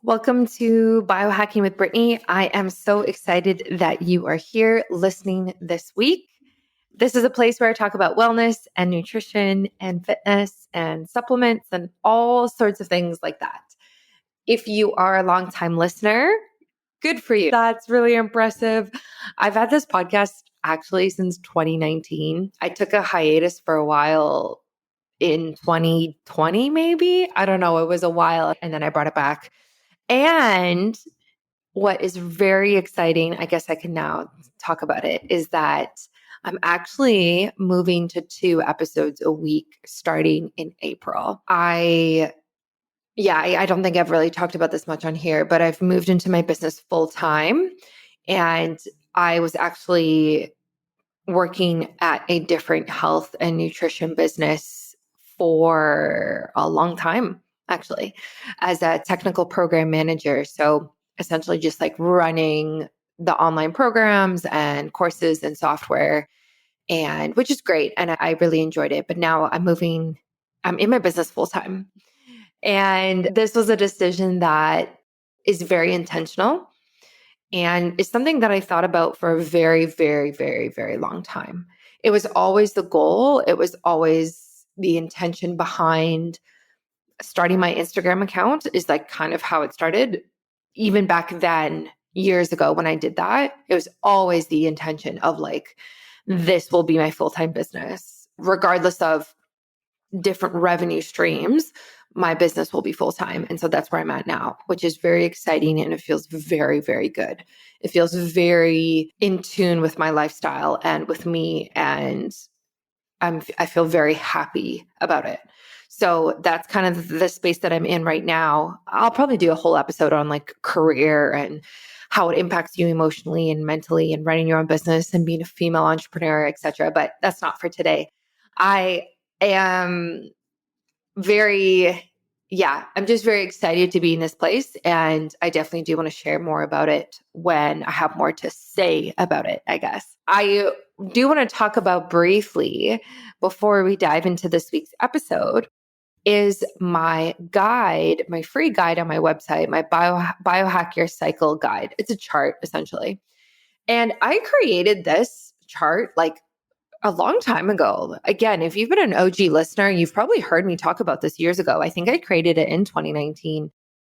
Welcome to Biohacking with Brittany. I am so excited that you are here listening this week. This is a place where I talk about wellness and nutrition and fitness and supplements and all sorts of things like that. If you are a longtime listener, good for you. That's really impressive. I've had this podcast actually since 2019. I took a hiatus for a while in 2020, maybe. I don't know. It was a while. And then I brought it back. And what is very exciting, I guess I can now talk about it, is that I'm actually moving to 2 episodes a week starting in April. I don't think I've really talked about this much on here, but I've moved into my business full time. And I was actually working at a different health and nutrition business for a long time, actually, as a technical program manager. So essentially just like running the online programs and courses and software, and which is great. And I really enjoyed it. But now I'm in my business full time. And this was a decision that is very intentional and is something that I thought about for a very, very, very, very long time. It was always the goal. It was always the intention behind starting my Instagram account, is like kind of how it started. Even back then, years ago when I did that, it was always the intention of like, this will be my full-time business, regardless of different revenue streams. My business will be full-time. And so that's where I'm at now, which is very exciting. And it feels very, very good. It feels very in tune with my lifestyle and with me. And I feel very happy about it. So that's kind of the space that I'm in right now. I'll probably do a whole episode on like career and how it impacts you emotionally and mentally and running your own business and being a female entrepreneur, etc. But that's not for today. I am I'm just very excited to be in this place. And I definitely do want to share more about it when I have more to say about it, I guess. I do want to talk about briefly, before we dive into this week's episode, is my guide, my free guide on my website, my Biohack Your Cycle guide. It's a chart, essentially. And I created this chart like a long time ago. Again, if you've been an OG listener, you've probably heard me talk about this years ago. I think I created it in 2019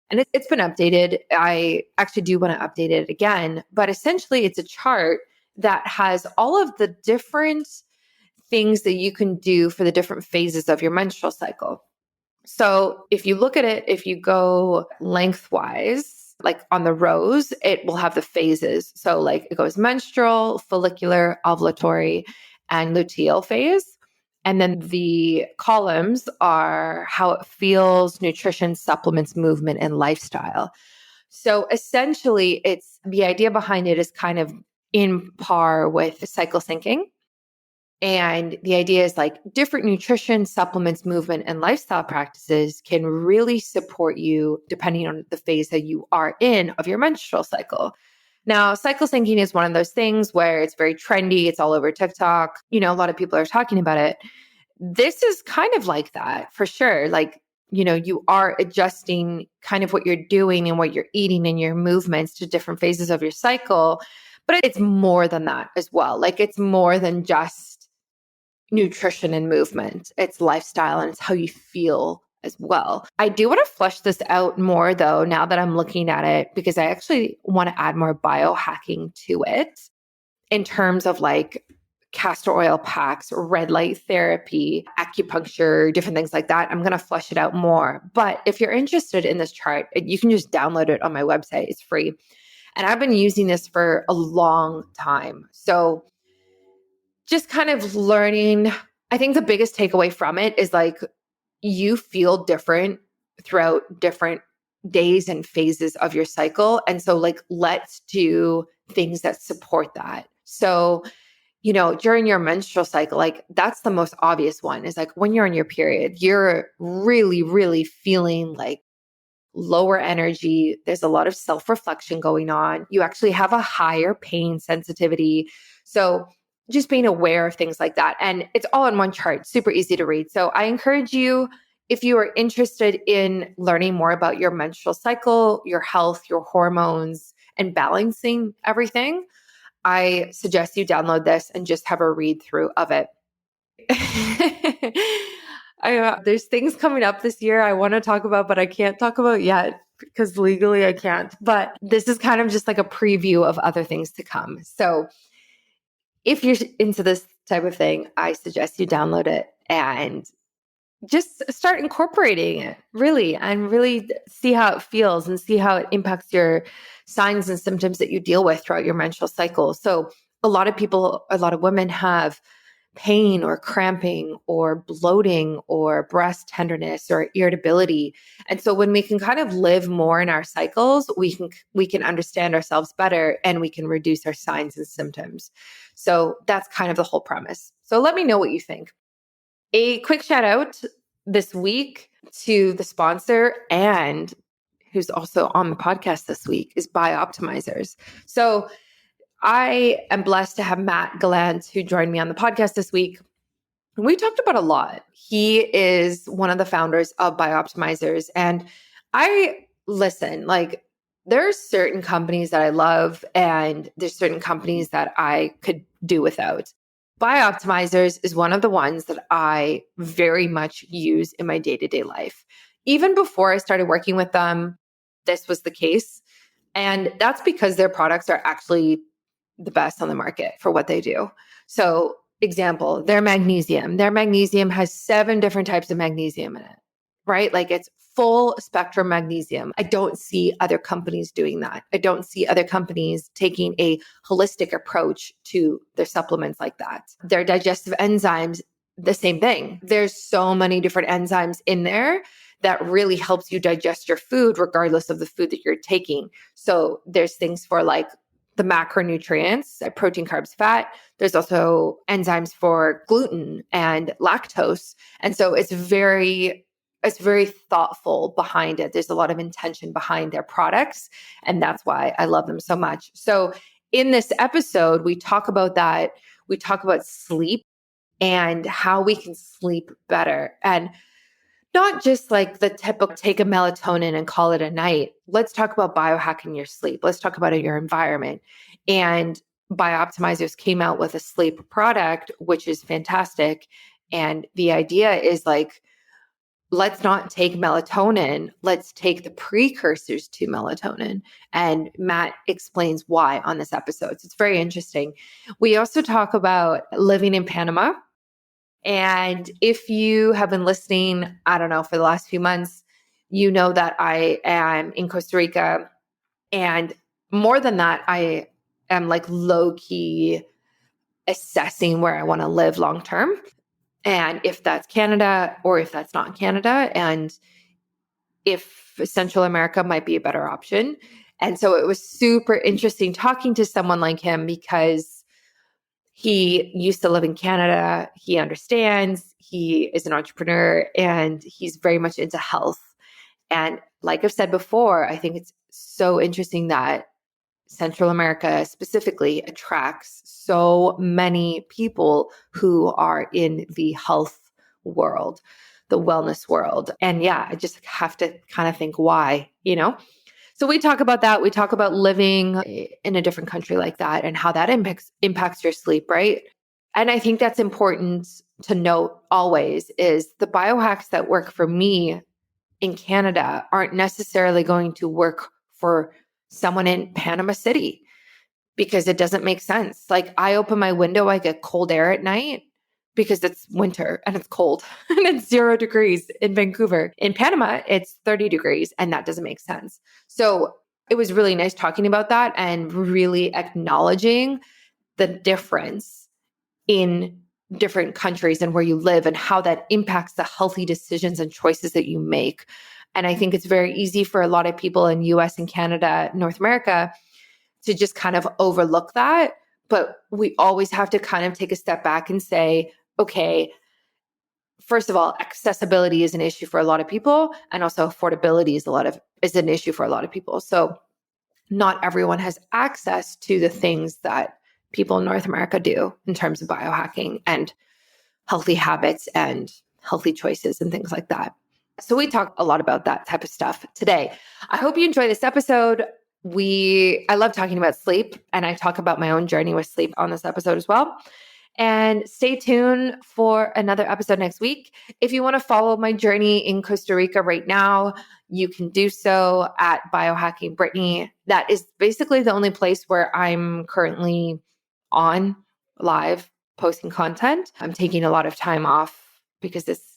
and it's been updated. I actually do want to update it again, but essentially it's a chart that has all of the different things that you can do for the different phases of your menstrual cycle. So if you look at it, if you go lengthwise, like on the rows, it will have the phases. So like it goes menstrual, follicular, ovulatory, and luteal phase. And then the columns are how it feels, nutrition, supplements, movement, and lifestyle. So essentially, it's the idea behind it is kind of in par with cycle syncing. And the idea is like different nutrition, supplements, movement, and lifestyle practices can really support you depending on the phase that you are in of your menstrual cycle. Now, cycle syncing is one of those things where it's very trendy. It's all over TikTok. A lot of people are talking about it. This is kind of like that for sure. Like, you are adjusting kind of what you're doing and what you're eating and your movements to different phases of your cycle. But it's more than that as well. Like it's more than just nutrition and movement. It's lifestyle and it's how you feel as well. I do want to flesh this out more though, now that I'm looking at it, because I actually want to add more biohacking to it in terms of like castor oil packs, red light therapy, acupuncture, different things like that. I'm going to flesh it out more. But if you're interested in this chart, you can just download it on my website. It's free. And I've been using this for a long time. So just kind of learning, I think the biggest takeaway from it is like, you feel different throughout different days and phases of your cycle. And so like, let's do things that support that. So, during your menstrual cycle, like that's the most obvious one, is like when you're on your period, you're really, really feeling like lower energy. There's a lot of self-reflection going on. You actually have a higher pain sensitivity. So just being aware of things like that. And it's all in one chart, super easy to read. So I encourage you, if you are interested in learning more about your menstrual cycle, your health, your hormones, and balancing everything, I suggest you download this and just have a read through of it. There's things coming up this year I want to talk about, but I can't talk about yet because legally I can't. But this is kind of just like a preview of other things to come. So if you're into this type of thing, I suggest you download it and just start incorporating it really, and really see how it feels and see how it impacts your signs and symptoms that you deal with throughout your menstrual cycle. So a lot of women have pain or cramping or bloating or breast tenderness or irritability. And so when we can kind of live more in our cycles, we can understand ourselves better and we can reduce our signs and symptoms. So that's kind of the whole premise. So let me know what you think. A quick shout out this week to the sponsor and who's also on the podcast this week is BiOptimizers. So I am blessed to have Matt Gallant, who joined me on the podcast this week. And we talked about a lot. He is one of the founders of BiOptimizers. And there's certain companies that I love, and there's certain companies that I could do without. BiOptimizers is one of the ones that I very much use in my day-to-day life. Even before I started working with them, this was the case. And that's because their products are actually the best on the market for what they do. So, example, their magnesium. Their magnesium has 7 different types of magnesium in it, right? Like it's full spectrum magnesium. I don't see other companies doing that. I don't see other companies taking a holistic approach to their supplements like that. Their digestive enzymes, the same thing. There's so many different enzymes in there that really helps you digest your food regardless of the food that you're taking. So there's things for like the macronutrients, protein, carbs, fat. There's also enzymes for gluten and lactose. And so it's very thoughtful behind it. There's a lot of intention behind their products. And that's why I love them so much. So in this episode, we talk about that. We talk about sleep and how we can sleep better. And not just like the typical take a melatonin and call it a night. Let's talk about biohacking your sleep. Let's talk about your environment. And BiOptimizers came out with a sleep product, which is fantastic. And the idea is like, let's not take melatonin. Let's take the precursors to melatonin. And Matt explains why on this episode. So it's very interesting. We also talk about living in Panama. And if you have been listening, I don't know, for the last few months, you know that I am in Costa Rica. And more than that, I am like low key assessing where I want to live long term. And if that's Canada or if that's not Canada, and if Central America might be a better option. And so it was super interesting talking to someone like him because he used to live in Canada. He understands. He is an entrepreneur and he's very much into health. And like I've said before, I think it's so interesting that Central America specifically attracts so many people who are in the health world, the wellness world. And yeah, I just have to kind of think why, you know? So we talk about that. We talk about living in a different country like that and how that impacts your sleep, right? And I think that's important to note always is the biohacks that work for me in Canada aren't necessarily going to work for someone in Panama City because it doesn't make sense. Like I open my window, I get cold air at night because it's winter and it's cold and it's 0 degrees in Vancouver. In Panama, it's 30 degrees and that doesn't make sense. So it was really nice talking about that and really acknowledging the difference in different countries and where you live and how that impacts the healthy decisions and choices that you make. And I think it's very easy for a lot of people in US and Canada, North America, to just kind of overlook that. But we always have to kind of take a step back and say, okay, first of all, accessibility is an issue for a lot of people. And also affordability is an issue for a lot of people. So not everyone has access to the things that people in North America do in terms of biohacking and healthy habits and healthy choices and things like that. So we talk a lot about that type of stuff today. I hope you enjoy this episode. I love talking about sleep, and I talk about my own journey with sleep on this episode as well. And stay tuned for another episode next week. If you want to follow my journey in Costa Rica right now, you can do so at Biohacking Brittany. That is basically the only place where I'm currently on live posting content. I'm taking a lot of time off because it's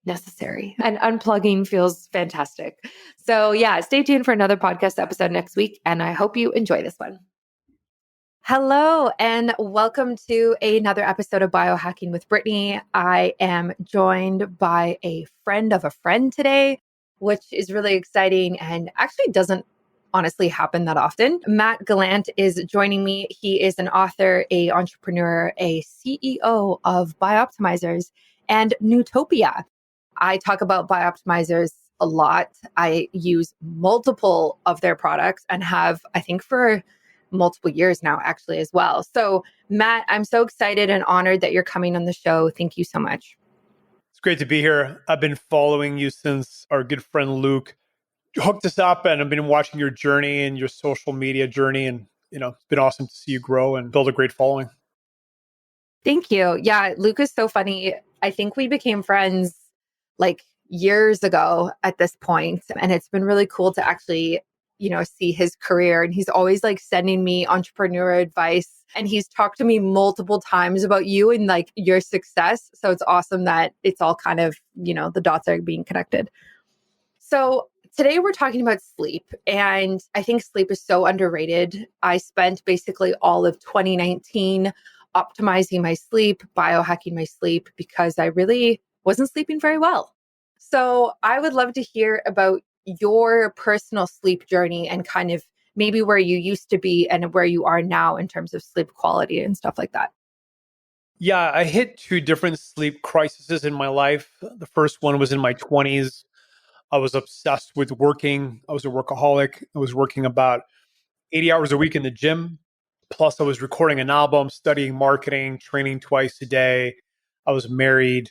necessary and unplugging feels fantastic. So, yeah, stay tuned for another podcast episode next week. And I hope you enjoy this one. Hello, and welcome to another episode of Biohacking with Brittany. I am joined by a friend of a friend today, which is really exciting and actually doesn't honestly happen that often. Matt Gallant is joining me. He is an author, a entrepreneur, a CEO of BiOptimizers and Newtopia. I talk about BiOptimizers a lot. I use multiple of their products and have, I think, for multiple years now, actually, as well. So, Matt, I'm so excited and honored that you're coming on the show. Thank you so much. It's great to be here. I've been following you since our good friend Luke hooked us up, and I've been watching your journey and your social media journey. And, it's been awesome to see you grow and build a great following. Thank you. Yeah, Luke is so funny. I think we became friends like years ago at this point, and it's been really cool to actually see his career. And he's always like sending me entrepreneur advice. And he's talked to me multiple times about you and like your success. So it's awesome that it's all kind of, the dots are being connected. So today we're talking about sleep. And I think sleep is so underrated. I spent basically all of 2019 optimizing my sleep, biohacking my sleep, because I really wasn't sleeping very well. So I would love to hear about your personal sleep journey and kind of maybe where you used to be and where you are now in terms of sleep quality and stuff like that. Yeah, I hit two different sleep crises in my life. The first one was in my 20s. I was obsessed with working. I was a workaholic. I was working about 80 hours a week in the gym. Plus, I was recording an album, studying marketing, training twice a day. I was married.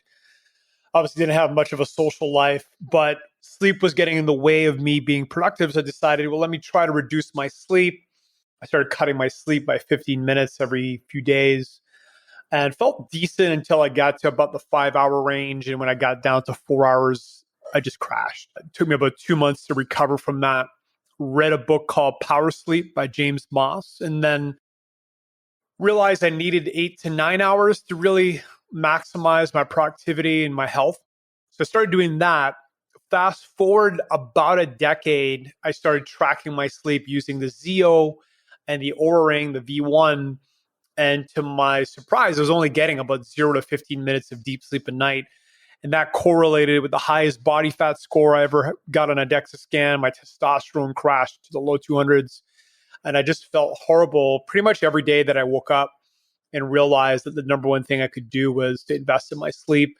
Obviously didn't have much of a social life, but sleep was getting in the way of me being productive. So I decided, well, let me try to reduce my sleep. I started cutting my sleep by 15 minutes every few days and felt decent until I got to about the 5 hour range. And when I got down to 4 hours, I just crashed. It took me about 2 months to recover from that. Read a book called Power Sleep by James Moss, and then realized I needed 8 to 9 hours to really maximize my productivity and my health. So I started doing that. Fast forward about a decade, I started tracking my sleep using the Zeo and the Oura Ring, the V1. And to my surprise, I was only getting about 0 to 15 minutes of deep sleep a night. And that correlated with the highest body fat score I ever got on a DEXA scan. My testosterone crashed to the low 200s. And I just felt horrible pretty much every day that I woke up and realized that the number one thing I could do was to invest in my sleep.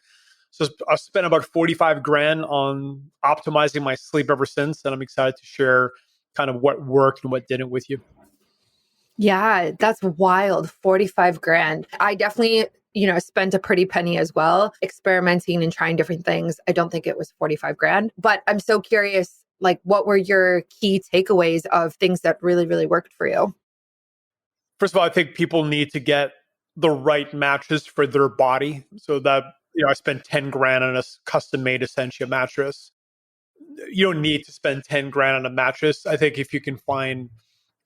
So I've spent about 45 grand on optimizing my sleep ever since. And I'm excited to share kind of what worked and what didn't with you. Yeah, that's wild. 45 grand. I definitely, spent a pretty penny as well, experimenting and trying different things. I don't think it was 45 grand, but I'm so curious, like, what were your key takeaways of things that really, really worked for you? First of all, I think people need to get the right mattress for their body. So that, I spent 10 grand on a custom made Essentia mattress. You don't need to spend 10 grand on a mattress. I think if you can find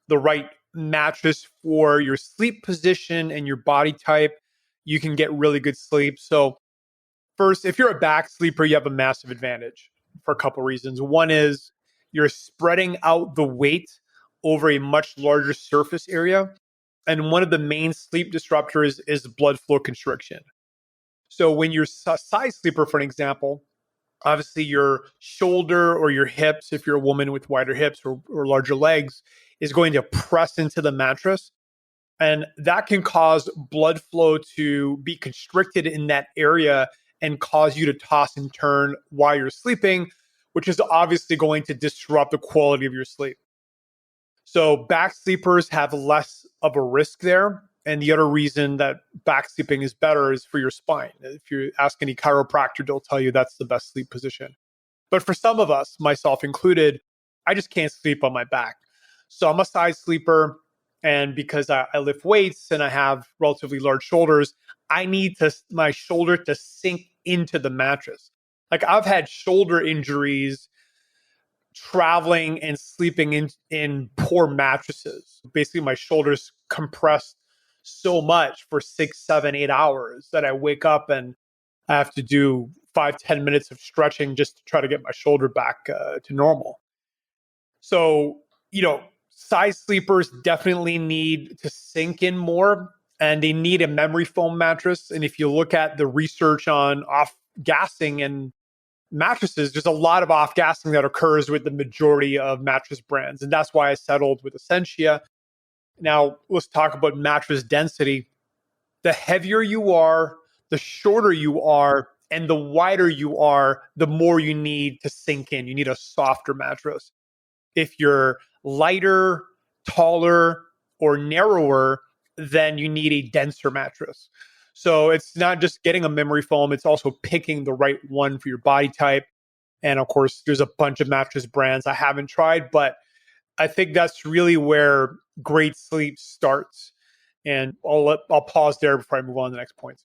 the right mattress for your sleep position and your body type, you can get really good sleep. So first, if you're a back sleeper, you have a massive advantage for a couple reasons. One is you're spreading out the weight over a much larger surface area. And one of the main sleep disruptors is blood flow constriction. So when you're a side sleeper, for an example, obviously your shoulder or your hips, if you're a woman with wider hips or larger legs, is going to press into the mattress. And that can cause blood flow to be constricted in that area and cause you to toss and turn while you're sleeping, which is obviously going to disrupt the quality of your sleep. So back sleepers have less of a risk there. And the other reason that back sleeping is better is for your spine. If you ask any chiropractor, they'll tell you that's the best sleep position. But for some of us, myself included, I just can't sleep on my back. So I'm a side sleeper. And because I lift weights and I have relatively large shoulders, I need my shoulder to sink into the mattress. Like I've had shoulder injuries traveling and sleeping in poor mattresses. Basically, my shoulders compressed so much for 6, 7, 8 hours that I wake up and I have to do 5, 10 minutes of stretching just to try to get my shoulder back to normal. So, side sleepers definitely need to sink in more and they need a memory foam mattress. And if you look at the research on off gassing and mattresses, there's a lot of off gassing that occurs with the majority of mattress brands. And that's why I settled with Essentia. Now, let's talk about mattress density. The heavier you are, the shorter you are, and the wider you are, the more you need to sink in. You need a softer mattress. If you're lighter, taller, or narrower, then you need a denser mattress. So it's not just getting a memory foam, it's also picking the right one for your body type. And of course, there's a bunch of mattress brands I haven't tried, but I think that's really where great sleep starts. And I'll pause there before I move on to the next point.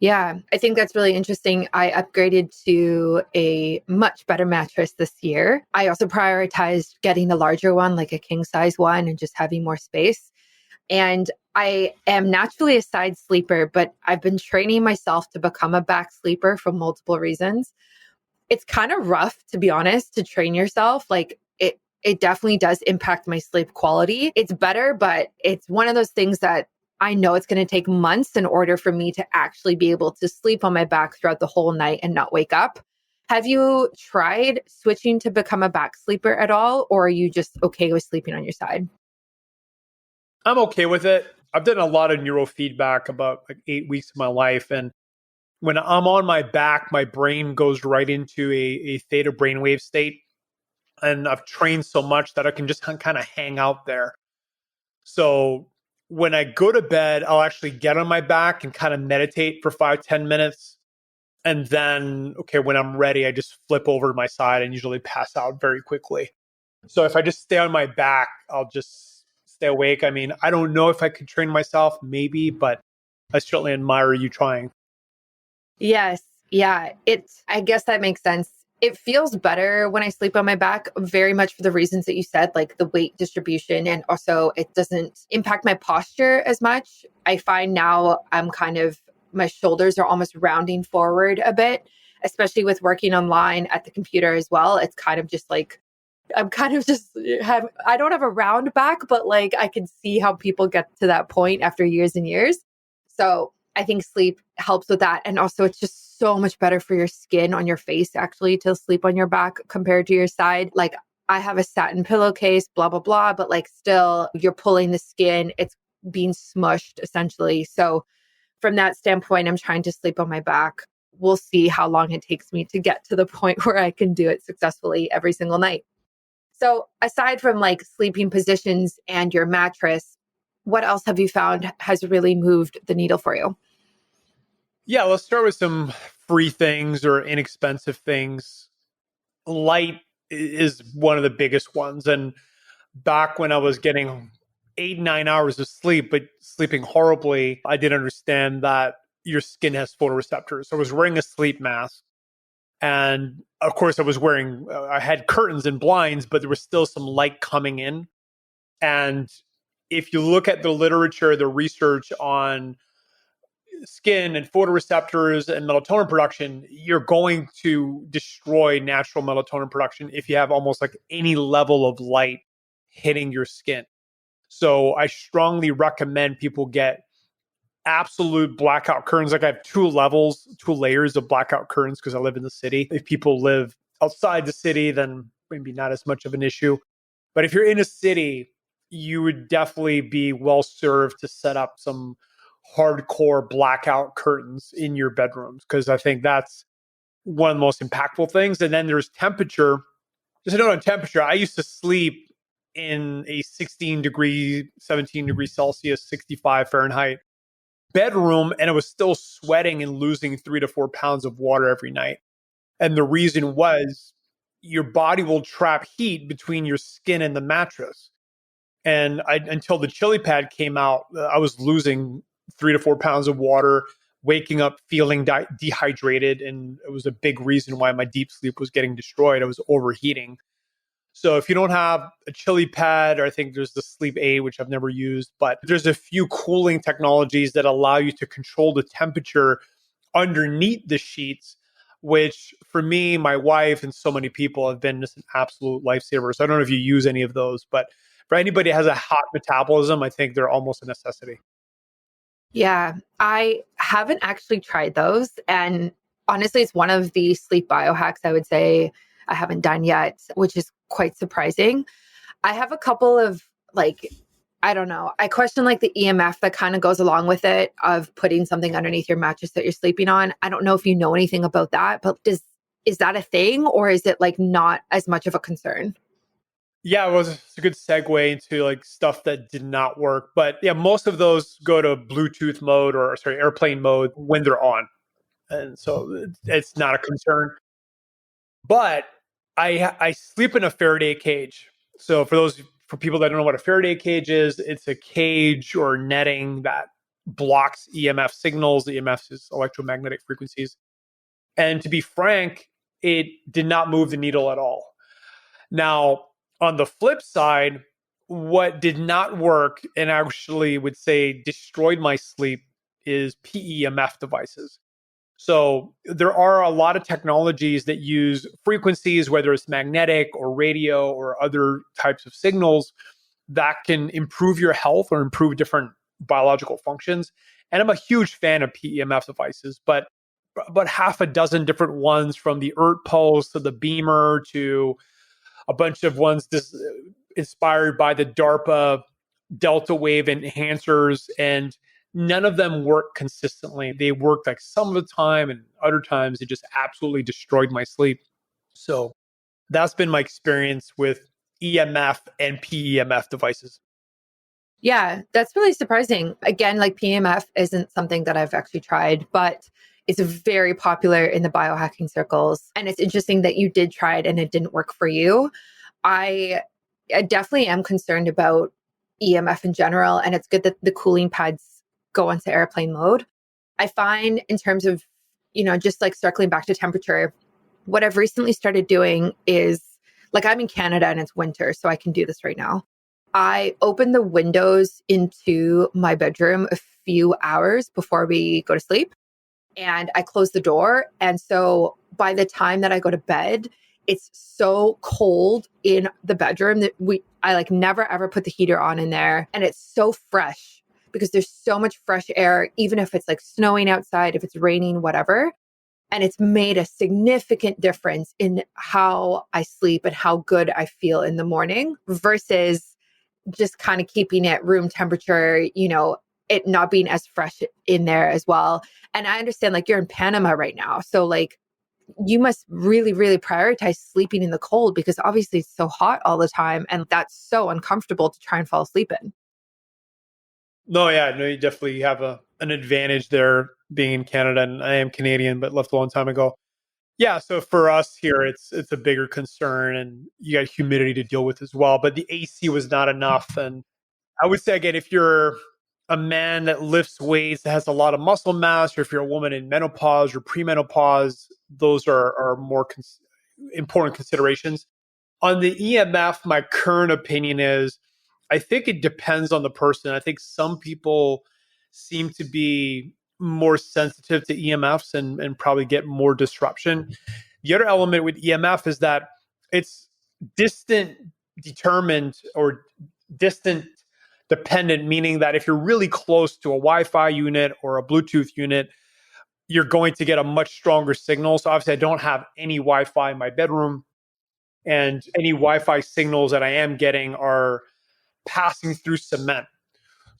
Yeah, I think that's really interesting. I upgraded to a much better mattress this year. I also prioritized getting the larger one, like a king size one, and just having more space. And I am naturally a side sleeper, but I've been training myself to become a back sleeper for multiple reasons. It's kind of rough, to be honest, to train yourself. Like it definitely does impact my sleep quality. It's better, but it's one of those things that I know it's going to take months in order for me to actually be able to sleep on my back throughout the whole night and not wake up. Have you tried switching to become a back sleeper at all, or are you just okay with sleeping on your side? I'm okay with it. I've done a lot of neurofeedback about like 8 weeks of my life. And when I'm on my back, my brain goes right into a theta brainwave state. And I've trained so much that I can just kind of hang out there. So when I go to bed, I'll actually get on my back and kind of meditate for 5, 10 minutes. And then, okay, when I'm ready, I just flip over to my side and usually pass out very quickly. So if I just stay on my back, I'll just stay awake. I mean, I don't know if I could train myself, maybe, but I certainly admire you trying. Yes. Yeah. I guess that makes sense. It feels better when I sleep on my back, very much for the reasons that you said, like the weight distribution. And also, it doesn't impact my posture as much. I find now my shoulders are almost rounding forward a bit, especially with working online at the computer as well. It's kind of just like, I don't have a round back, but like I can see how people get to that point after years and years. So I think sleep helps with that. And also, it's just so much better for your skin on your face, actually, to sleep on your back compared to your side. Like, I have a satin pillowcase, blah, blah, blah, but like, still, you're pulling the skin, it's being smushed essentially. So, from that standpoint, I'm trying to sleep on my back. We'll see how long it takes me to get to the point where I can do it successfully every single night. So, aside from like sleeping positions and your mattress, what else have you found has really moved the needle for you? Yeah, let's start with some free things or inexpensive things. Light is one of the biggest ones. And back when I was getting 8, 9 hours of sleep, but sleeping horribly, I didn't understand that your skin has photoreceptors. So I was wearing a sleep mask. And of course, I had curtains and blinds, but there was still some light coming in. And if you look at the literature, the research on skin and photoreceptors and melatonin production, you're going to destroy natural melatonin production if you have almost like any level of light hitting your skin. So I strongly recommend people get absolute blackout curtains. Like I have 2 layers of blackout curtains because I live in the city. If people live outside the city, then maybe not as much of an issue. But if you're in a city, you would definitely be well served to set up some hardcore blackout curtains in your bedrooms because I think that's one of the most impactful things. And then there's temperature. Just a note on temperature. I used to sleep in a 16 degree, 17 degrees Celsius, 65 Fahrenheit bedroom, and I was still sweating and losing 3 to 4 pounds of water every night. And the reason was your body will trap heat between your skin and the mattress. And until the chili pad came out, I was losing 3 to 4 pounds of water, waking up feeling dehydrated. And it was a big reason why my deep sleep was getting destroyed. I was overheating. So if you don't have a chili pad, or I think there's the sleep aid, which I've never used, but there's a few cooling technologies that allow you to control the temperature underneath the sheets, which for me, my wife, and so many people have been just an absolute lifesaver. So I don't know if you use any of those, but for anybody that has a hot metabolism, I think they're almost a necessity. Yeah, I haven't actually tried those. And honestly, it's one of the sleep biohacks I would say I haven't done yet, which is quite surprising. I have a couple of like, I don't know. I question like the EMF that kind of goes along with it of putting something underneath your mattress that you're sleeping on. I don't know if you know anything about that, but is that a thing, or is it like not as much of a concern? Yeah, it's a good segue into like stuff that did not work. But yeah, most of those go to Bluetooth mode, or sorry, airplane mode when they're on. And so it's not a concern. But I sleep in a Faraday cage. So for people that don't know what a Faraday cage is, it's a cage or netting that blocks EMF signals. The EMF is electromagnetic frequencies. And to be frank, it did not move the needle at all. Now, on the flip side, what did not work and actually would say destroyed my sleep is PEMF devices. So there are a lot of technologies that use frequencies, whether it's magnetic or radio or other types of signals, that can improve your health or improve different biological functions. And I'm a huge fan of PEMF devices, but about half a dozen different ones, from the ERT pulse to the beamer to a bunch of ones inspired by the DARPA delta wave enhancers, and none of them work consistently. They work like some of the time, and other times it just absolutely destroyed my sleep. So that's been my experience with EMF and PEMF devices. Yeah, that's really surprising. Again, like PMF isn't something that I've actually tried, but it's very popular in the biohacking circles. And it's interesting that you did try it and it didn't work for you. I, I definitely am concerned about EMF in general. And it's good that the cooling pads go into airplane mode. I find in terms of, just like circling back to temperature, what I've recently started doing is like I'm in Canada and it's winter, so I can do this right now. I open the windows into my bedroom a few hours before we go to sleep, and I close the door. And so by the time that I go to bed, it's so cold in the bedroom that I like never ever put the heater on in there. And it's so fresh because there's so much fresh air, even if it's like snowing outside, if it's raining, whatever. And it's made a significant difference in how I sleep and how good I feel in the morning versus just kind of keeping it room temperature, it not being as fresh in there as well. And I understand like you're in Panama right now. So like you must really, really prioritize sleeping in the cold because obviously it's so hot all the time. And that's so uncomfortable to try and fall asleep in. No, yeah, no, you definitely have an advantage there being in Canada, and I am Canadian, but left a long time ago. Yeah, so for us here, it's a bigger concern, and you got humidity to deal with as well. But the AC was not enough, and I would say again, if you're a man that lifts weights, that has a lot of muscle mass, or if you're a woman in menopause or premenopause, those are more important considerations. On the EMF, my current opinion is I think it depends on the person. I think some people seem to be more sensitive to EMFs and probably get more disruption. The other element with EMF is that it's distant determined or distant dependent, meaning that if you're really close to a Wi-Fi unit or a Bluetooth unit, you're going to get a much stronger signal. So obviously I don't have any Wi-Fi in my bedroom, and any Wi-Fi signals that I am getting are passing through cement.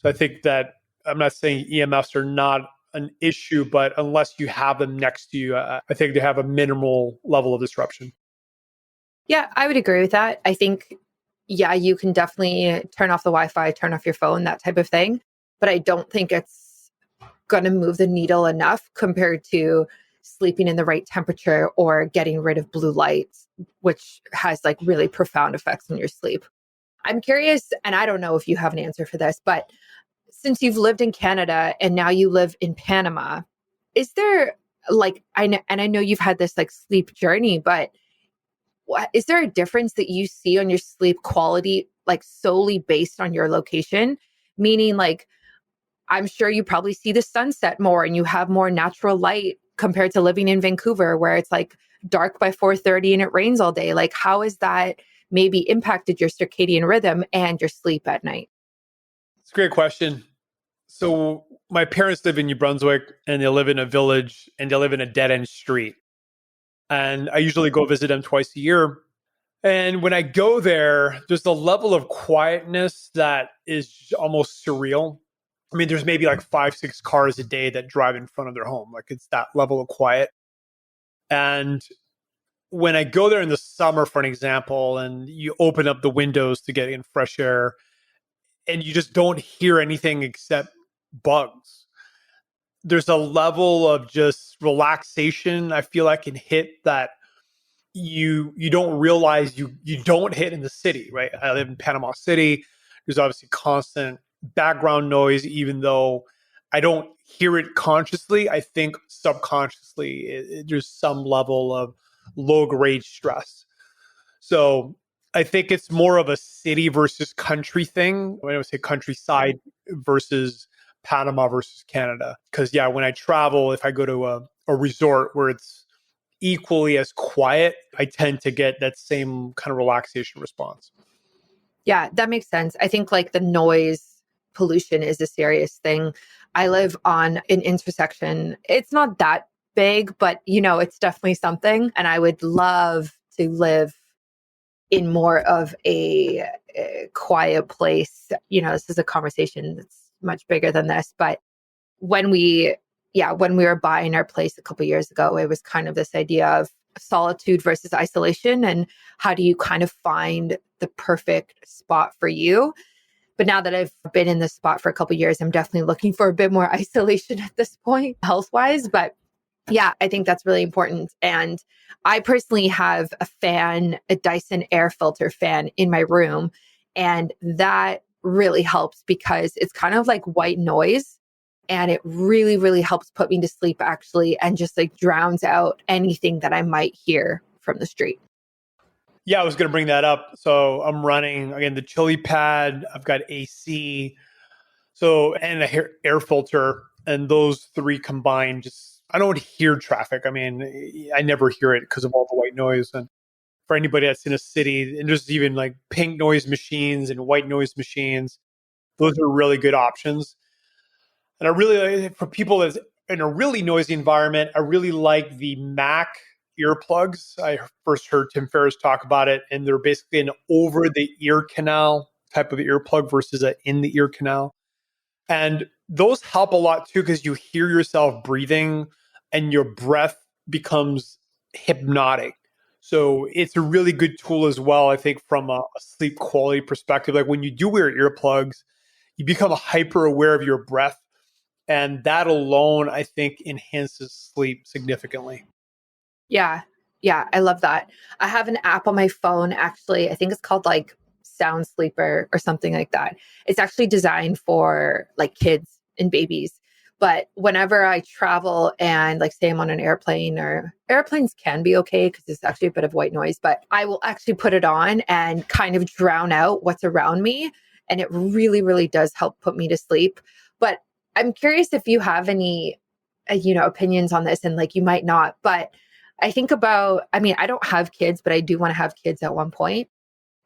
So I think that I'm not saying EMFs are not an issue, but unless you have them next to you, I think they have a minimal level of disruption. Yeah, I would agree with that. I think, yeah, you can definitely turn off the Wi-Fi, turn off your phone, that type of thing. But I don't think it's going to move the needle enough compared to sleeping in the right temperature or getting rid of blue lights, which has like really profound effects on your sleep. I'm curious, and I don't know if you have an answer for this, but since you've lived in Canada and now you live in Panama, is there like, I know you've had this like sleep journey, but is there a difference that you see on your sleep quality, like solely based on your location? Meaning, like, I'm sure you probably see the sunset more and you have more natural light compared to living in Vancouver, where it's like dark by 4:30 and it rains all day. Like, how has that maybe impacted your circadian rhythm and your sleep at night? It's a great question. So my parents live in New Brunswick and they live in a village and they live in a dead end street. And I usually go visit them twice a year. And when I go there, there's a level of quietness that is almost surreal. I mean, there's maybe like 5, 6 cars a day that drive in front of their home. Like it's that level of quiet. And when I go there in the summer, for an example, and you open up the windows to get in fresh air and you just don't hear anything except bugs, there's a level of just relaxation I feel like can hit that you don't realize you don't hit in the city, right? I live in Panama City. There's obviously constant background noise, even though I don't hear it consciously. I think subconsciously there's some level of low grade stress. So I think it's more of a city versus country thing. When I would say countryside versus Panama versus Canada. Because yeah, when I travel, if I go to a resort where it's equally as quiet, I tend to get that same kind of relaxation response. Yeah, that makes sense. I think like the noise pollution is a serious thing. I live on an intersection. It's not that big, but it's definitely something. And I would love to live in more of a quiet place. This is a conversation that's much bigger than this, but when we when we were buying our place a couple of years ago, it was kind of this idea of solitude versus isolation and how do you kind of find the perfect spot for you. But now that I've been in this spot for a couple of years, I'm definitely looking for a bit more isolation at this point, health wise. But yeah, I think that's really important. And I personally have a Dyson air filter fan in my room. And that really helps because it's kind of like white noise. And it really, really helps put me to sleep actually, and just like drowns out anything that I might hear from the street. Yeah, I was going to bring that up. So I'm running, again, the chili pad. I've got AC. So, and a air filter. And those three combined, just, I don't hear traffic. I mean, I never hear it because of all the white noise. And for anybody that's in a city, and there's even like pink noise machines and white noise machines, those are really good options. And I really, for people that's in a really noisy environment, I really like the Mac earplugs. I first heard Tim Ferriss talk about it, and they're basically an over the ear canal type of earplug versus an in the ear canal. And those help a lot too, because you hear yourself breathing and your breath becomes hypnotic. So it's a really good tool as well, I think, from a sleep quality perspective. Like when you do wear earplugs, you become hyper aware of your breath. And that alone, I think, enhances sleep significantly. Yeah. Yeah. I love that. I have an app on my phone, actually. I think it's called like Sound Sleeper or something like that. It's actually designed for like kids and babies. But whenever I travel and like say I'm on an airplane, or airplanes can be okay because it's actually a bit of white noise, but I will actually put it on and kind of drown out what's around me. And it really, really does help put me to sleep. But I'm curious if you have any, opinions on this, and like you might not, but I mean, I don't have kids, but I do want to have kids at one point.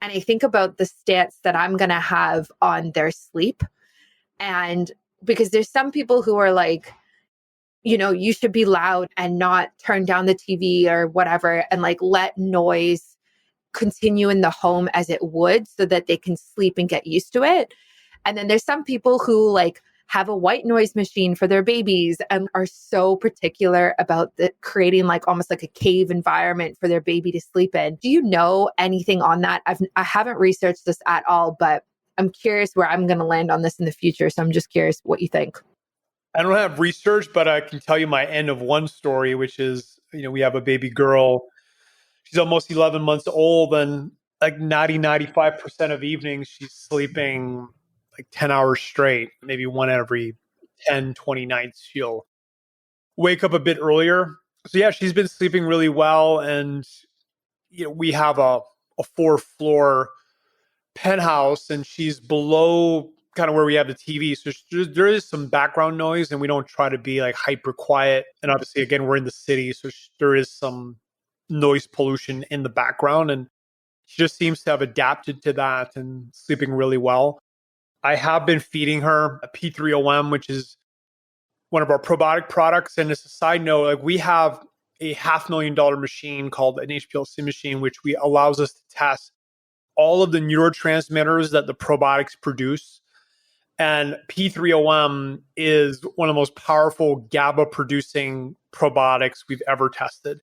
And I think about the stance that I'm going to have on their sleep. And because there's some people who are like, you should be loud and not turn down the TV or whatever, and like let noise continue in the home as it would so that they can sleep and get used to it. And then there's some people who like have a white noise machine for their babies and are so particular about creating like almost like a cave environment for their baby to sleep in. Do you know anything on that? I haven't researched this at all, but I'm curious where I'm going to land on this in the future. So I'm just curious what you think. I don't have research, but I can tell you my end of one story, which is, we have a baby girl. She's almost 11 months old, and like 95% of evenings, she's sleeping like 10 hours straight, maybe one every 10, 20 nights. She'll wake up a bit earlier. So yeah, she's been sleeping really well. And, we have a 4 floor penthouse, and she's below kind of where we have the TV. So there is some background noise, and we don't try to be like hyper quiet. And obviously, again, we're in the city, so there is some noise pollution in the background. And she just seems to have adapted to that and sleeping really well. I have been feeding her a P3OM, which is one of our probiotic products. And as a side note, like we have a $500,000 machine called an HPLC machine, which we allows us to test all of the neurotransmitters that the probiotics produce. And P3OM is one of the most powerful GABA producing probiotics we've ever tested.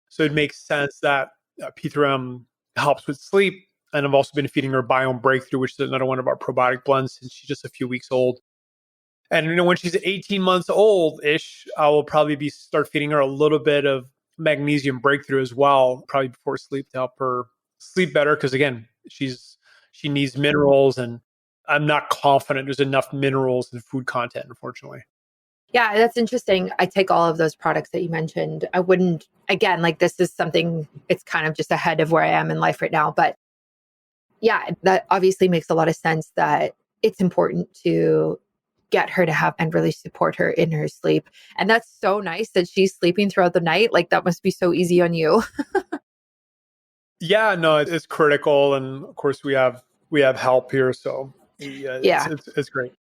So it makes sense that P3OM helps with sleep. And I've also been feeding her Biome Breakthrough, which is another one of our probiotic blends since she's just a few weeks old. And when she's 18 months old ish, I will probably start feeding her a little bit of magnesium breakthrough as well, probably before sleep to help her sleep better. Because again, she needs minerals, and I'm not confident there's enough minerals in food content, unfortunately. Yeah, that's interesting. I take all of those products that you mentioned. I wouldn't, again, like this is something, it's kind of just ahead of where I am in life right now. But yeah, that obviously makes a lot of sense that it's important to get her to have and really support her in her sleep. And that's so nice that she's sleeping throughout the night. Like that must be so easy on you. Yeah, no, it's critical, and of course we have help here, so yeah, it's Yeah. it's, it's great.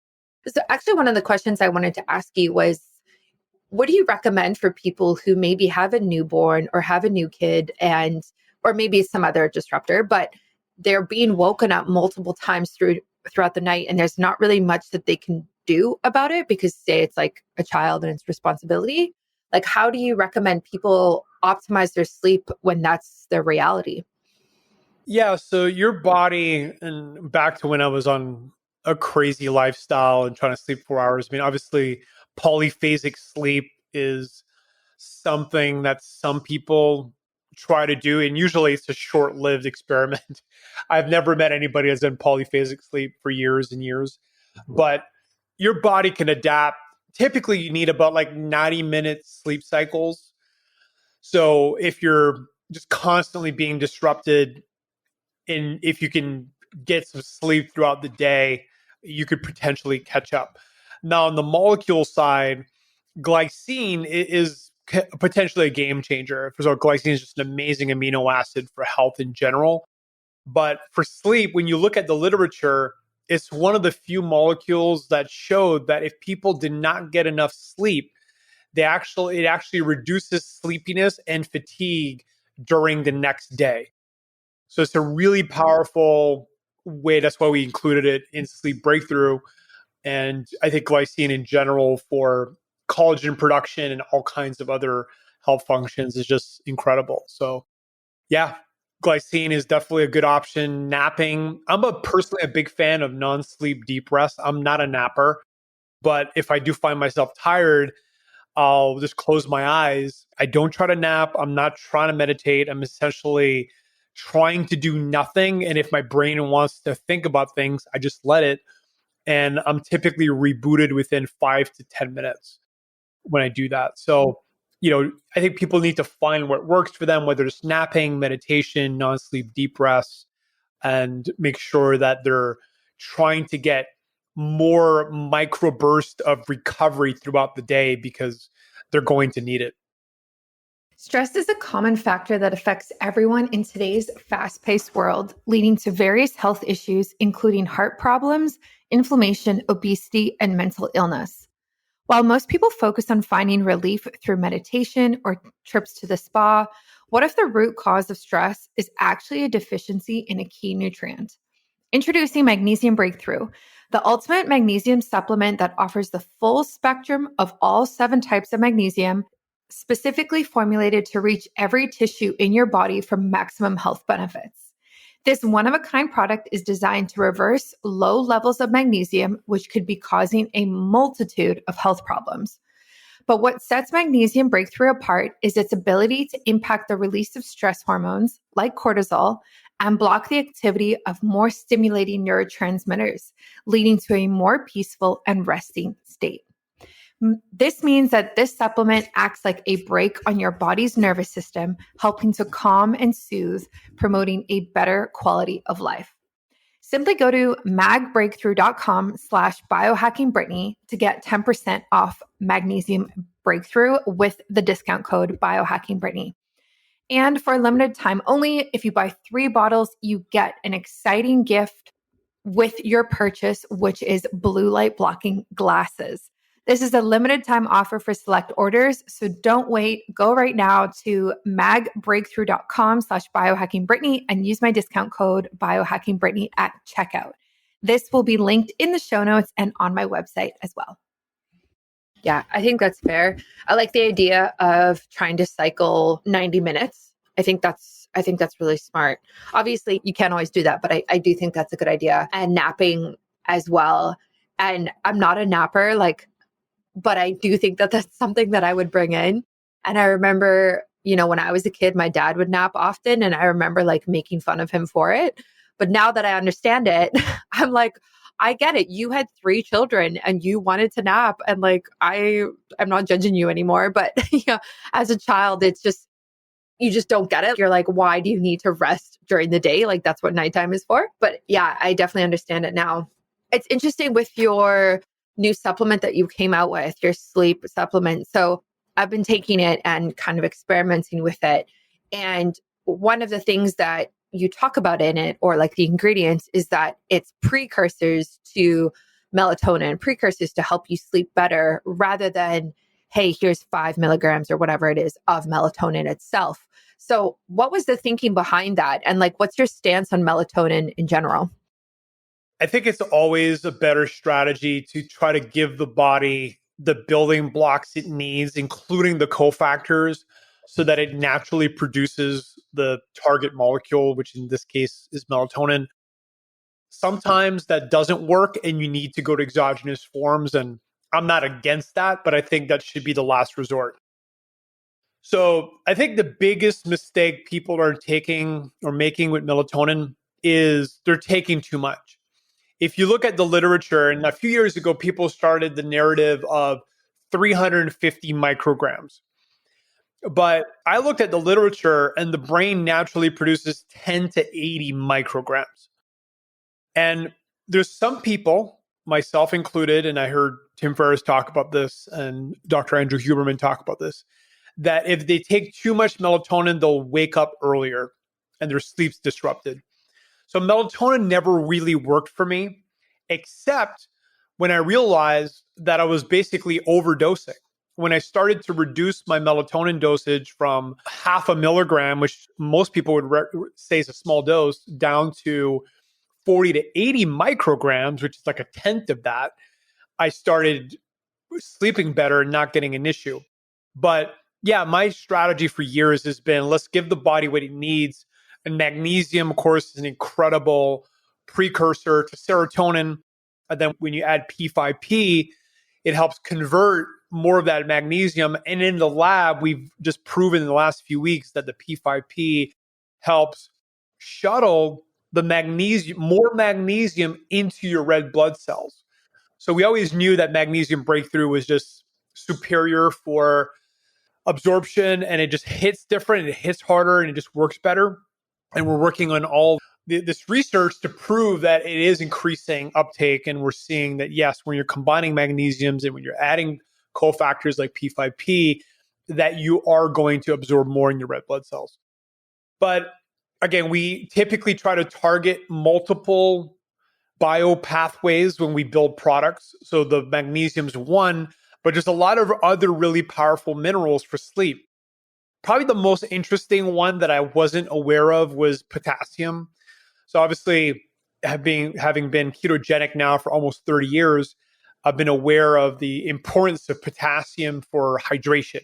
So actually one of the questions I wanted to ask you was, what do you recommend for people who maybe have a newborn or have a new kid and or maybe some other disruptor, but they're being woken up multiple times throughout the night and there's not really much that they can do about it because say it's like a child and it's responsibility. Like how do you recommend people optimize their sleep when that's their reality? Yeah, so your body, and back to when I was on a crazy lifestyle and trying to sleep 4 hours. I mean, obviously, polyphasic sleep is something that some people try to do, and usually it's a short-lived experiment. I've never met anybody that's done polyphasic sleep for years and years, but your body can adapt. Typically, you need about like 90-minute sleep cycles. So if you're just constantly being disrupted, and if you can get some sleep throughout the day, you could potentially catch up. Now, on the molecule side, glycine is potentially a game changer. So, glycine is just an amazing amino acid for health in general. But for sleep, when you look at the literature, it's one of the few molecules that showed that if people did not get enough sleep, it actually reduces sleepiness and fatigue during the next day. So it's a really powerful way. That's why we included it in Sleep Breakthrough. And I think glycine in general for collagen production and all kinds of other health functions is just incredible. So, yeah, glycine is definitely a good option. Napping. I'm personally a big fan of non sleep deep rest. I'm not a napper, but if I do find myself tired, I'll just close my eyes. I don't try to nap. I'm not trying to meditate. I'm essentially trying to do nothing. And if my brain wants to think about things, I just let it. And I'm typically rebooted within 5 to 10 minutes when I do that. So, I think people need to find what works for them, whether it's napping, meditation, non sleep deep rest, and make sure that they're trying to get more microburst of recovery throughout the day because they're going to need it. Stress is a common factor that affects everyone in today's fast paced world, leading to various health issues, including heart problems, inflammation, obesity, and mental illness. While most people focus on finding relief through meditation or trips to the spa, what if the root cause of stress is actually a deficiency in a key nutrient? Introducing Magnesium Breakthrough, the ultimate magnesium supplement that offers the full spectrum of all 7 types of magnesium, specifically formulated to reach every tissue in your body for maximum health benefits. This one-of-a-kind product is designed to reverse low levels of magnesium, which could be causing a multitude of health problems. But what sets magnesium breakthrough apart is its ability to impact the release of stress hormones like cortisol and block the activity of more stimulating neurotransmitters, leading to a more peaceful and resting state. This means that this supplement acts like a brake on your body's nervous system, helping to calm and soothe, promoting a better quality of life. Simply go to magbreakthrough.com/biohackingbrittany to get 10% off magnesium breakthrough with the discount code biohackingbrittany. And for a limited time only, if you buy 3 bottles, you get an exciting gift with your purchase, which is blue light blocking glasses. This is a limited time offer for select orders, so don't wait. Go right now to magbreakthrough.com/biohackingbrittany and use my discount code biohackingbrittany at checkout. This will be linked in the show notes and on my website as well. Yeah, I think that's fair. I like the idea of trying to cycle 90 minutes. I think that's really smart. Obviously, you can't always do that, but I do think that's a good idea. And napping as well. And I'm not a napper, but I do think that that's something that I would bring in. And I remember, when I was a kid, my dad would nap often, and I remember making fun of him for it. But now that I understand it, I'm like, I get it. You had 3 children and you wanted to nap, and I'm not judging you anymore. But as a child, it's just, you just don't get it. You're like, why do you need to rest during the day? That's what nighttime is for. But yeah, I definitely understand it now. It's interesting with your new supplement that you came out with, your sleep supplement. So I've been taking it and kind of experimenting with it. And one of the things that you talk about in it, or the ingredients, is that it's precursors to melatonin, precursors to help you sleep better, rather than, hey, here's 5 milligrams or whatever it is of melatonin itself. So what was the thinking behind that? And what's your stance on melatonin in general? I think it's always a better strategy to try to give the body the building blocks it needs, including the cofactors, so that it naturally produces the target molecule, which in this case is melatonin. Sometimes that doesn't work and you need to go to exogenous forms. And I'm not against that, but I think that should be the last resort. So I think the biggest mistake people are taking or making with melatonin is they're taking too much. If you look at the literature, and a few years ago, people started the narrative of 350 micrograms. But I looked at the literature, and the brain naturally produces 10 to 80 micrograms. And there's some people, myself included, and I heard Tim Ferriss talk about this and Dr. Andrew Huberman talk about this, that if they take too much melatonin, they'll wake up earlier and their sleep's disrupted. So melatonin never really worked for me, except when I realized that I was basically overdosing. When I started to reduce my melatonin dosage from 0.5 milligram, which most people would say is a small dose, down to 40 to 80 micrograms, which is like a tenth of that, I started sleeping better and not getting an issue. But yeah, my strategy for years has been, let's give the body what it needs. And magnesium, of course, is an incredible precursor to serotonin. And then when you add P5P, it helps convert more of that magnesium. And in the lab, we've just proven in the last few weeks that the P5P helps shuttle the magnesium, more magnesium into your red blood cells. So we always knew that magnesium breakthrough was just superior for absorption, and it just hits different, it hits harder, and it just works better. And we're working on all this research to prove that it is increasing uptake. And we're seeing that, yes, when you're combining magnesiums and when you're adding cofactors like P5P, that you are going to absorb more in your red blood cells. But again, we typically try to target multiple biopathways when we build products. So the magnesium's one, but there's a lot of other really powerful minerals for sleep. Probably the most interesting one that I wasn't aware of was potassium. So obviously, having been ketogenic now for almost 30 years, I've been aware of the importance of potassium for hydration.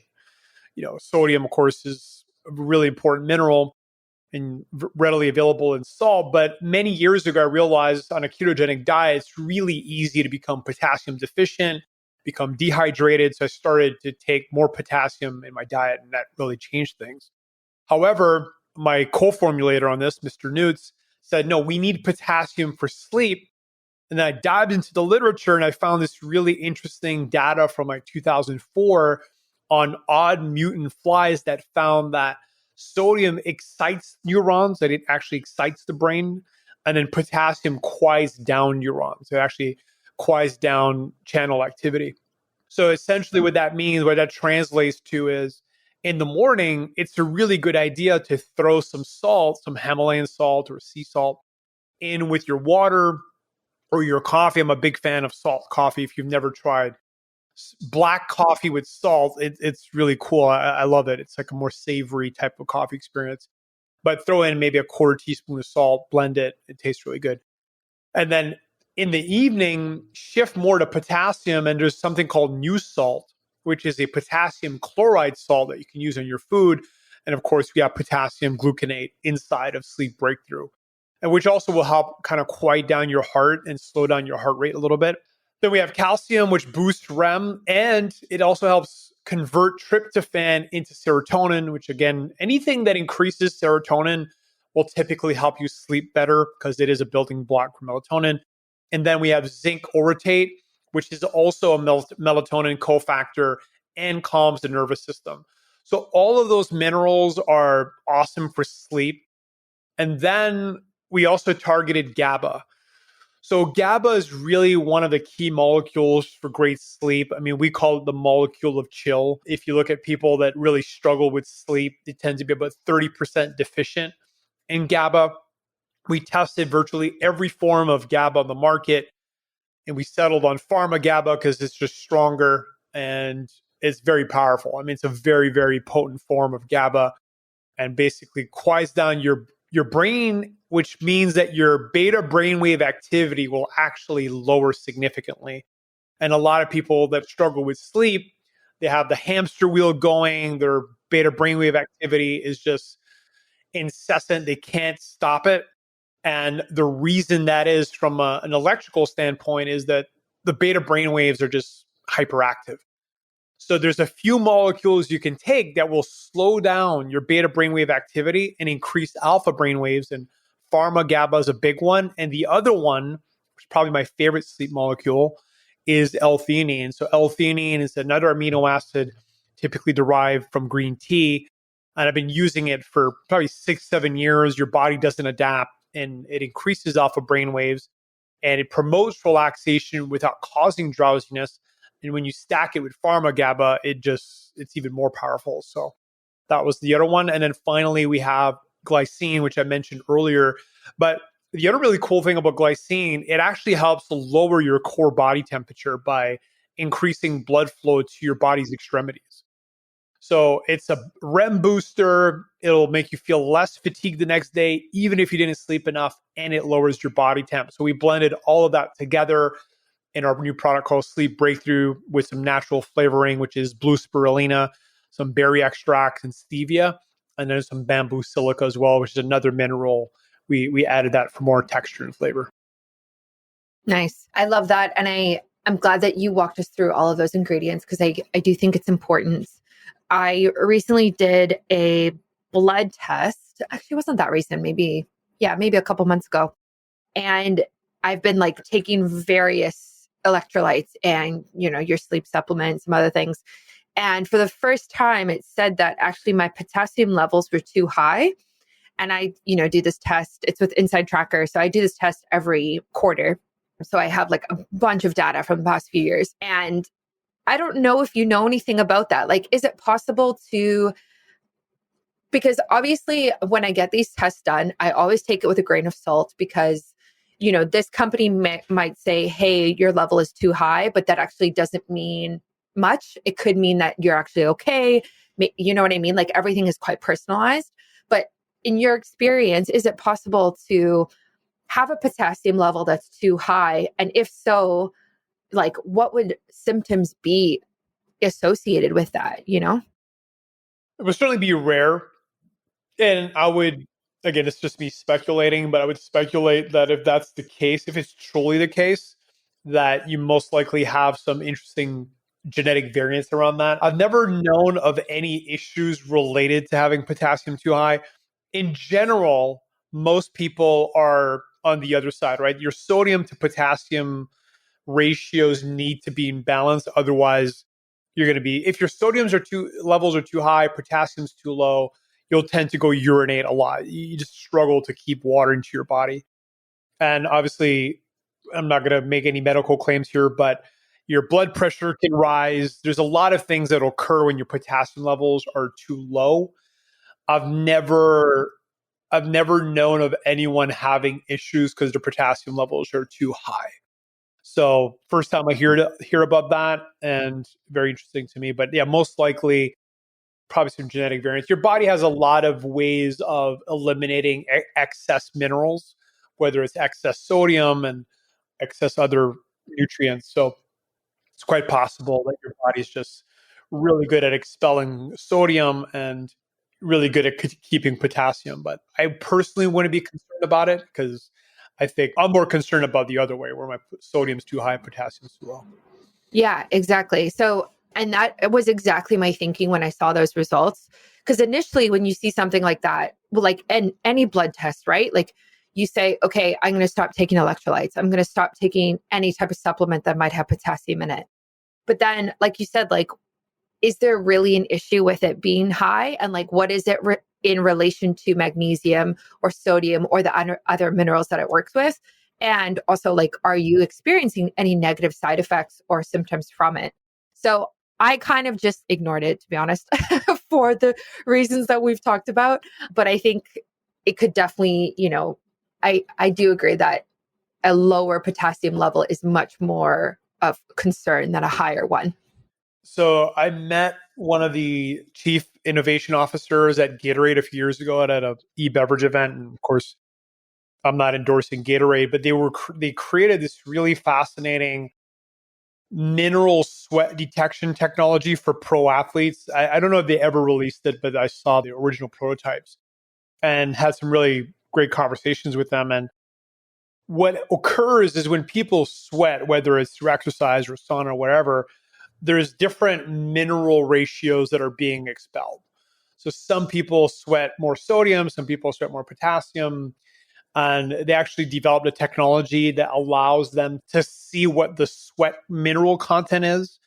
Sodium, of course, is a really important mineral. and readily available in salt. But many years ago, I realized on a ketogenic diet, it's really easy to become potassium deficient, become dehydrated. So I started to take more potassium in my diet, and that really changed things. However, my co-formulator on this, Mr. Newts, said, no, we need potassium for sleep. And then I dived into the literature and I found this really interesting data from like 2004 on odd mutant flies that found that sodium excites neurons, that it actually excites the brain, and then potassium quiets down neurons. It actually quiets down channel activity. So essentially, what that means, what that translates to is in the morning, it's a really good idea to throw some salt, some Himalayan salt or sea salt in with your water or your coffee. I'm a big fan of salt coffee. If you've never tried black coffee with salt, it's really cool. I love it. It's like a more savory type of coffee experience. But throw in maybe a quarter teaspoon of salt, blend it. It tastes really good. And then in the evening, shift more to potassium. And there's something called new salt, which is a potassium chloride salt that you can use in your food. And of course, we have potassium gluconate inside of Sleep Breakthrough, and which also will help kind of quiet down your heart and slow down your heart rate a little bit. Then we have calcium, which boosts REM, and it also helps convert tryptophan into serotonin, which again, anything that increases serotonin will typically help you sleep better because it is a building block for melatonin. And then we have zinc orotate, which is also a melatonin cofactor and calms the nervous system. So all of those minerals are awesome for sleep. And then we also targeted GABA. So GABA is really one of the key molecules for great sleep. I mean, we call it the molecule of chill. If you look at people that really struggle with sleep, they tend to be about 30% deficient in GABA. We tested virtually every form of GABA on the market, and we settled on pharma GABA because it's just stronger and it's very powerful. I mean, it's a very, very potent form of GABA and basically quiets down your brain, which means that your beta brainwave activity will actually lower significantly. And a lot of people that struggle with sleep, they have the hamster wheel going, their beta brainwave activity is just incessant. They can't stop it. And the reason that is from an electrical standpoint is that the beta brainwaves are just hyperactive. So there's a few molecules you can take that will slow down your beta brainwave activity and increase alpha brainwaves. And pharma GABA is a big one. And the other one, which is probably my favorite sleep molecule, is L-theanine. So L-theanine is another amino acid typically derived from green tea. And I've been using it for probably 6-7 years. Your body doesn't adapt and it increases alpha brainwaves and it promotes relaxation without causing drowsiness. And when you stack it with pharma GABA, it's even more powerful. So that was the other one. And then finally, we have glycine, which I mentioned earlier. But the other really cool thing about glycine, it actually helps to lower your core body temperature by increasing blood flow to your body's extremities. So it's a REM booster. It'll make you feel less fatigued the next day, even if you didn't sleep enough, and it lowers your body temp. So we blended all of that together in our new product called Sleep Breakthrough with some natural flavoring, which is blue spirulina, some berry extracts, and stevia, and then some bamboo silica as well, which is another mineral. We added that for more texture and flavor. Nice. I love that. And I'm glad that you walked us through all of those ingredients because I do think it's important. I recently did a blood test. Actually, it wasn't that recent, maybe a couple months ago. And I've been like taking various electrolytes and, your sleep supplements, some other things. And for the first time, it said that actually my potassium levels were too high. And I, do this test. It's with Inside Tracker. So I do this test every quarter. So I have like a bunch of data from the past few years. And I don't know if you know anything about that. Like, is it possible to, because obviously when I get these tests done, I always take it with a grain of salt because, this company might say, hey, your level is too high, but that actually doesn't mean much. It could mean that you're actually okay. You know what I mean? Like everything is quite personalized. But in your experience, is it possible to have a potassium level that's too high? And if so, like what would symptoms be associated with that, It would certainly be rare. And I would again, it's just me speculating, but I would speculate that if that's the case, if it's truly the case, that you most likely have some interesting genetic variants around that. I've never known of any issues related to having potassium too high. In general, most people are on the other side, right? Your sodium to potassium ratios need to be in balance. Otherwise, you're going to be, if your sodiums are too, levels are too high, potassium's too low, you'll tend to go urinate a lot. You just struggle to keep water into your body. And obviously, I'm not going to make any medical claims here, but your blood pressure can rise. There's a lot of things that occur when your potassium levels are too low. I've never I've never known of anyone having issues because their potassium levels are too high. So first time I hear about that, and very interesting to me. But yeah, most likely probably some genetic variants. Your body has a lot of ways of eliminating excess minerals, whether it's excess sodium and excess other nutrients. So it's quite possible that your body's just really good at expelling sodium and really good at keeping potassium. But I personally wouldn't be concerned about it because I think I'm more concerned about the other way, where my sodium's too high and potassium's too low. Yeah, exactly. So, and that was exactly my thinking when I saw those results. Because initially, when you see something like that, well, like any blood test, right? Like you say, okay, I'm going to stop taking electrolytes. I'm going to stop taking any type of supplement that might have potassium in it. But then, like you said, like, is there really an issue with it being high? And like, what is it in relation to magnesium or sodium or the other minerals that it works with? And also, like, are you experiencing any negative side effects or symptoms from it? So I kind of just ignored it, to be honest, for the reasons that we've talked about. But I think it could definitely, I do agree that a lower potassium level is much more of concern than a higher one. So I met one of the chief innovation officers at Gatorade a few years ago at a e-beverage event, and of course, I'm not endorsing Gatorade, but they created this really fascinating mineral sweat detection technology for pro athletes. I don't know if they ever released it, but I saw the original prototypes and had some really great conversations with them. And what occurs is when people sweat, whether it's through exercise or sauna or whatever, there's different mineral ratios that are being expelled. So some people sweat more sodium, some people sweat more potassium. And they actually developed a technology that allows them to see what the sweat mineral content is.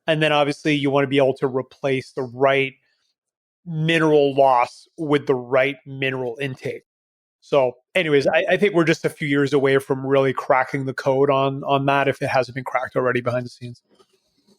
And then obviously you want to be able to replace the right mineral loss with the right mineral intake. So, anyways, I think we're just a few years away from really cracking the code on that if it hasn't been cracked already behind the scenes.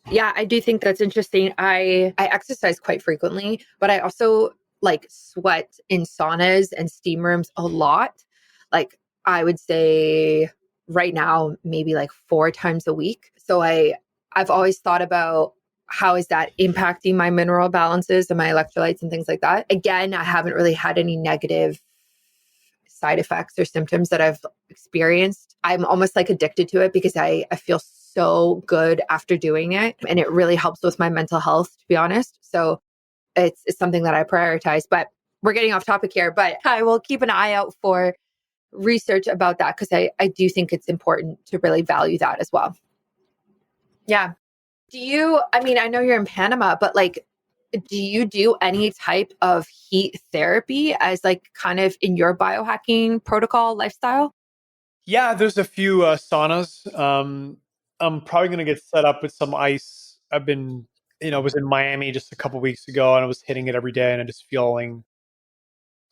Yeah, I do think that's interesting. I exercise quite frequently, but I also like sweat in saunas and steam rooms a lot. Like I would say right now maybe like 4 times a week. So I've always thought about how is that impacting my mineral balances and my electrolytes and things like that. Again, I haven't really had any negative side effects or symptoms that I've experienced. I'm almost like addicted to it because I feel so good after doing it. And it really helps with my mental health, to be honest. So it's something that I prioritize. But we're getting off topic here, but I will keep an eye out for research about that because I do think it's important to really value that as well. Yeah. I mean, I know you're in Panama, but like, do you do any type of heat therapy as like kind of in your biohacking protocol lifestyle? Yeah, there's a few saunas. I'm probably going to get set up with some ice. I was in Miami just a couple weeks ago and I was hitting it every day and I just feeling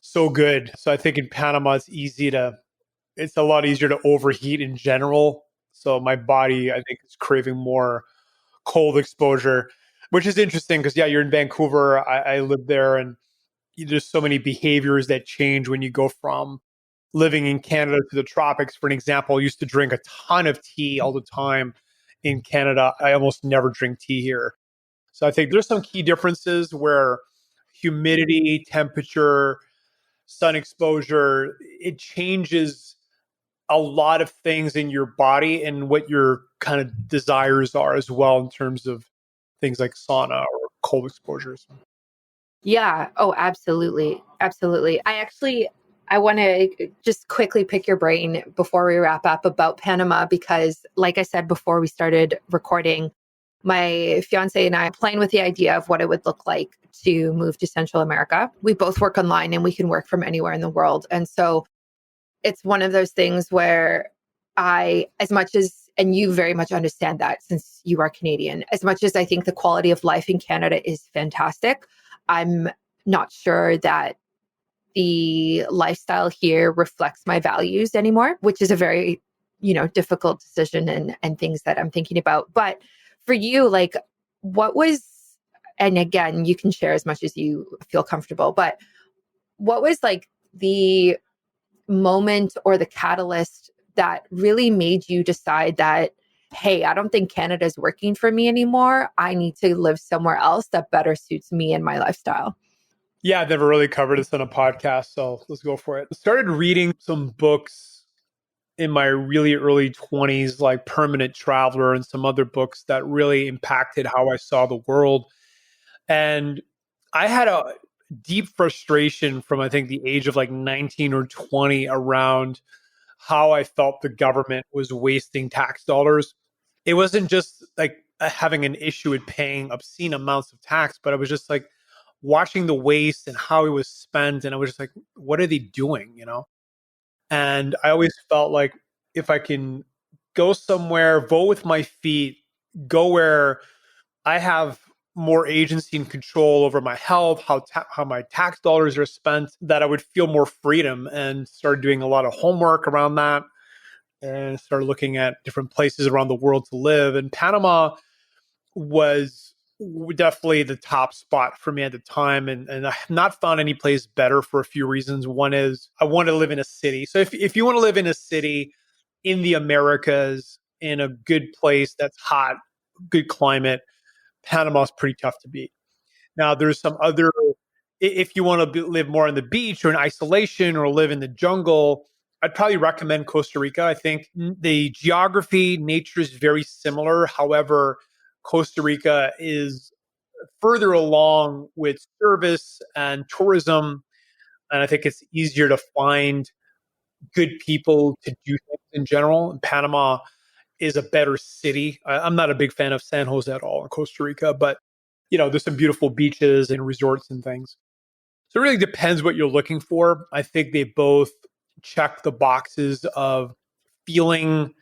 so good. So I think in Panama, it's a lot easier to overheat in general. So my body, I think, is craving more cold exposure, which is interesting because, yeah, you're in Vancouver. I live there and there's so many behaviors that change when you go from living in Canada to the tropics. For an example, I used to drink a ton of tea all the time in Canada. I almost never drink tea here. So I think there's some key differences where humidity, temperature, sun exposure, it changes a lot of things in your body and what your kind of desires are as well in terms of things like sauna or cold exposures. Yeah. Oh, absolutely. Absolutely. I actually I want to just quickly pick your brain before we wrap up about Panama, because like I said before we started recording, my fiance and I are playing with the idea of what it would look like to move to Central America. We both work online and we can work from anywhere in the world. And so it's one of those things where as much as, and you very much understand that since you are Canadian, as much as I think the quality of life in Canada is fantastic, I'm not sure that the lifestyle here reflects my values anymore, which is a very, difficult decision and things that I'm thinking about. But for you, like, what was, and again, you can share as much as you feel comfortable, but what was like the moment or the catalyst that really made you decide that, hey, I don't think Canada's working for me anymore. I need to live somewhere else that better suits me and my lifestyle? Yeah, I've never really covered this on a podcast, so let's go for it. I started reading some books in my really early 20s, like Permanent Traveler and some other books that really impacted how I saw the world. And I had a deep frustration from, I think, the age of like 19 or 20 around how I felt the government was wasting tax dollars. It wasn't just like having an issue with paying obscene amounts of tax, but I was just like watching the waste and how it was spent. And I was just like, what are they doing? And I always felt like if I can go somewhere, vote with my feet, go where I have more agency and control over my health, how my tax dollars are spent, that I would feel more freedom, and started doing a lot of homework around that and started looking at different places around the world to live. And Panama was definitely the top spot for me at the time. And I have not found any place better for a few reasons. One is I want to live in a city. So if you want to live in a city in the Americas, in a good place that's hot, good climate, Panama's pretty tough to beat. Now, there's some other, if you want to live more on the beach or in isolation or live in the jungle, I'd probably recommend Costa Rica. I think the geography, nature is very similar. However, Costa Rica is further along with service and tourism. And I think it's easier to find good people to do things in general. And Panama is a better city. I'm not a big fan of San Jose at all in Costa Rica, but there's some beautiful beaches and resorts and things. So it really depends what you're looking for. I think they both check the boxes of feeling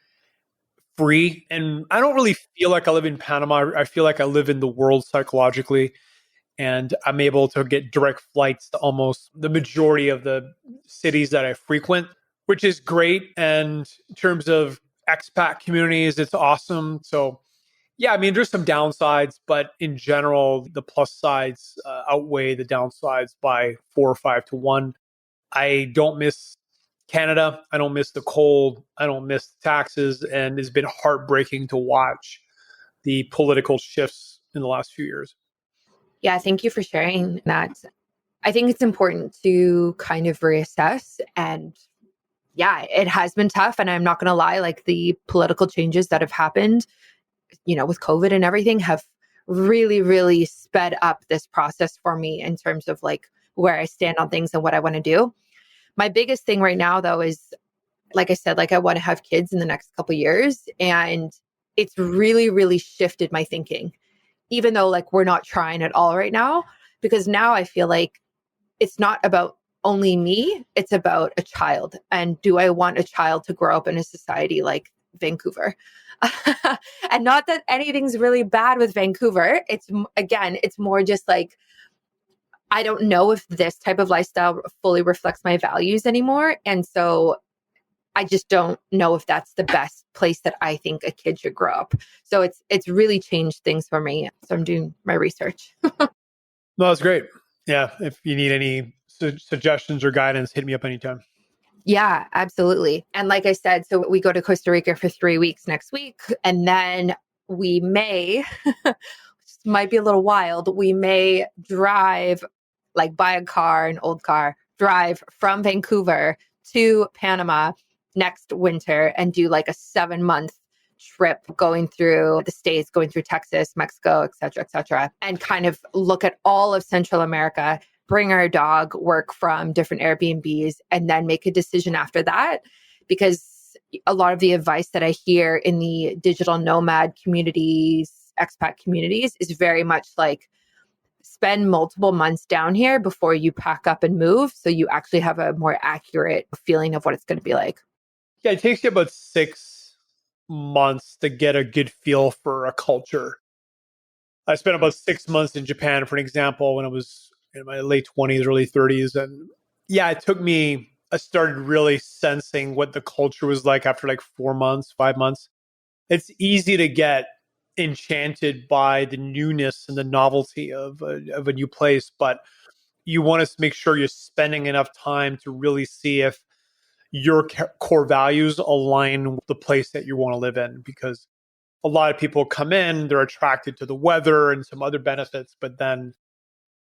free. And I don't really feel like I live in Panama. I feel like I live in the world psychologically. And I'm able to get direct flights to almost the majority of the cities that I frequent, which is great. And in terms of expat communities, it's awesome. So yeah, I mean, there's some downsides, but in general, the plus sides outweigh the downsides by 4 or 5 to 1. I don't miss Canada. I don't miss the cold. I don't miss the taxes. And it's been heartbreaking to watch the political shifts in the last few years. Yeah, thank you for sharing that. I think it's important to kind of reassess. And yeah, it has been tough. And I'm not going to lie, like the political changes that have happened, with COVID and everything have really, really sped up this process for me in terms of like where I stand on things and what I want to do. My biggest thing right now, though, is like I said, like I want to have kids in the next couple of years. And it's really, really shifted my thinking, even though like we're not trying at all right now, because now I feel like it's not about only me, it's about a child. And do I want a child to grow up in a society like Vancouver? And not that anything's really bad with Vancouver. It's more just like, I don't know if this type of lifestyle fully reflects my values anymore. And so I just don't know if that's the best place that I think a kid should grow up. So it's really changed things for me. So I'm doing my research. No, that's great. Yeah. If you need any suggestions or guidance, hit me up anytime. Yeah, absolutely. And like I said, so we go to Costa Rica for 3 weeks next week. And then we may, which might be a little wild, we may drive, like buy a car, an old car, drive from Vancouver to Panama next winter and do like a 7-month trip going through the States, going through Texas, Mexico, et cetera, and kind of look at all of Central America, bring our dog, work from different Airbnbs, and then make a decision after that. Because a lot of the advice that I hear in the digital nomad communities, expat communities, is very much like spend multiple months down here before you pack up and move. So you actually have a more accurate feeling of what it's going to be like. Yeah, it takes you about 6 months to get a good feel for a culture. I spent about 6 months in Japan, for an example, when I was in my late 20s, early 30s. And yeah, it took me, I started really sensing what the culture was like after like 4 months, 5 months. It's easy to get enchanted by the newness and the novelty of a new place, but you want to make sure you're spending enough time to really see if your core values align with the place that you want to live in. Because a lot of people come in, they're attracted to the weather and some other benefits, but then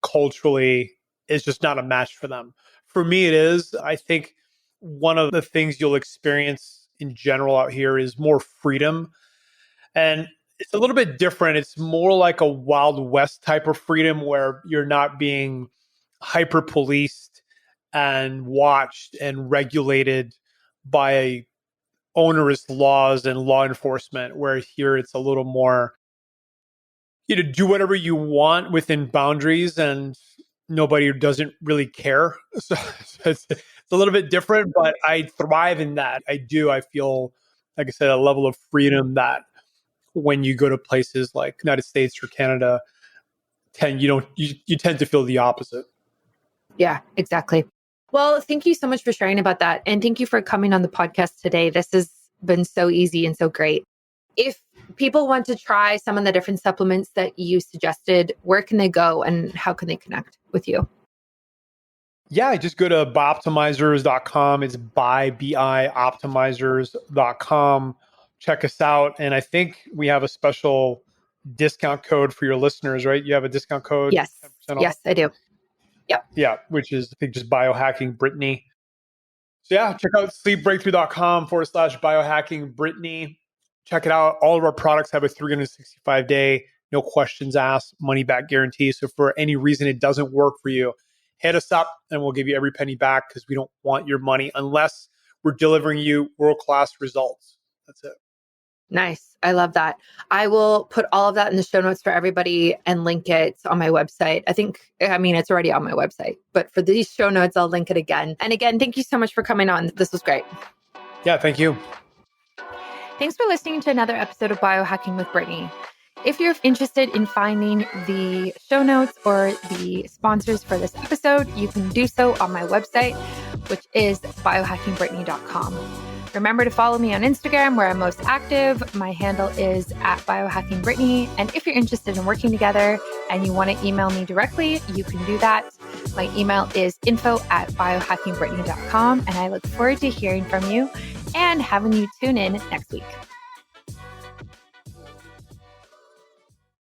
culturally, it's just not a match for them. For me, it is. I think one of the things you'll experience in general out here is more freedom. And it's a little bit different. It's more like a Wild West type of freedom where you're not being hyper policed and watched and regulated by onerous laws and law enforcement, where here it's a little more, do whatever you want within boundaries and nobody doesn't really care. So it's a little bit different, but I thrive in that. I do. I feel, like I said, a level of freedom that when you go to places like United States or Canada, you tend to feel the opposite. Yeah, exactly. Well, thank you so much for sharing about that. And thank you for coming on the podcast today. This has been so easy and so great. If people want to try some of the different supplements that you suggested, where can they go and how can they connect with you? Yeah, just go to BiOptimizers.com. It's BiOptimizers.com. Check us out. And I think we have a special discount code for your listeners, right? You have a discount code? Yes. 10% off? Yes, I do. Yep. Yeah, which is, I think, just biohacking Brittany. So yeah, check out sleepbreakthrough.com/biohacking Brittany. Check it out. All of our products have a 365-day, no questions asked, money back guarantee. So for any reason it doesn't work for you, hit us up and we'll give you every penny back, because we don't want your money unless we're delivering you world-class results. That's it. Nice. I love that. I will put all of that in the show notes for everybody and link it on my website. It's already on my website, but for these show notes, I'll link it again. And again, thank you so much for coming on. This was great. Yeah, thank you. Thanks for listening to another episode of Biohacking with Brittany. If you're interested in finding the show notes or the sponsors for this episode, you can do so on my website, which is biohackingbrittany.com. Remember to follow me on Instagram, where I'm most active. My handle is @biohackingbrittany. And if you're interested in working together and you want to email me directly, you can do that. My email is info@biohackingbrittany.com. And I look forward to hearing from you and having you tune in next week.